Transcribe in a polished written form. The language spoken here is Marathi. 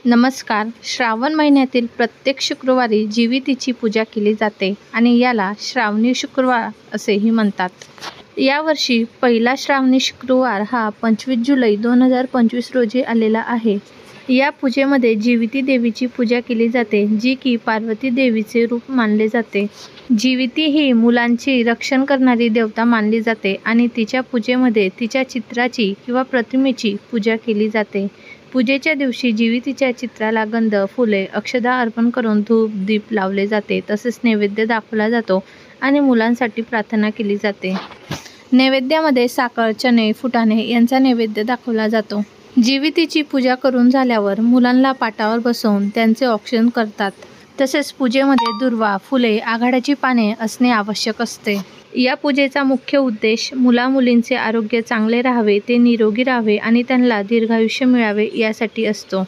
नमस्कार. श्रावण महिन्यातील प्रत्येक शुक्रवारी जीवितीची पूजा केली जाते आणि याला श्रावणी शुक्रवार असेही म्हणतात. यावर्षी पहिला श्रावणी शुक्रवार हा 25 जुलै 2025 रोजी आलेला आहे. या पूजेमध्ये जीविती देवीची पूजा केली जाते, जी की पार्वती देवीचे रूप मानले जाते. जीविती ही मुलांची रक्षण करणारी देवता मानली जाते आणि तिच्या पूजेमध्ये तिच्या चित्राची किंवा प्रतिमेची पूजा केली जाते. पूजेच्या दिवशी जीवितीच्या चित्राला गंध, फुले, अक्षदा अर्पण करून धूप दीप लावले जाते. तसेच नैवेद्य दाखवला जातो आणि मुलांसाठी प्रार्थना केली जाते. नैवेद्यामध्ये साखर, चणे, फुटाणे यांचा नैवेद्य दाखवला जातो. जीवितीची पूजा करून झाल्यावर मुलांना पाटावर बसवून त्यांचे औक्षण करतात. तसेच पूजेमध्ये दुर्वा, फुले, आघाड्याची पाने असणे आवश्यक असते. या पूजेचा मुख्य उद्देश मुला-मुलींचे आरोग्य चांगले राहावे, ते निरोगी राहावे आणि त्यांना दीर्घायुष्य मिळावे यासाठी असतो.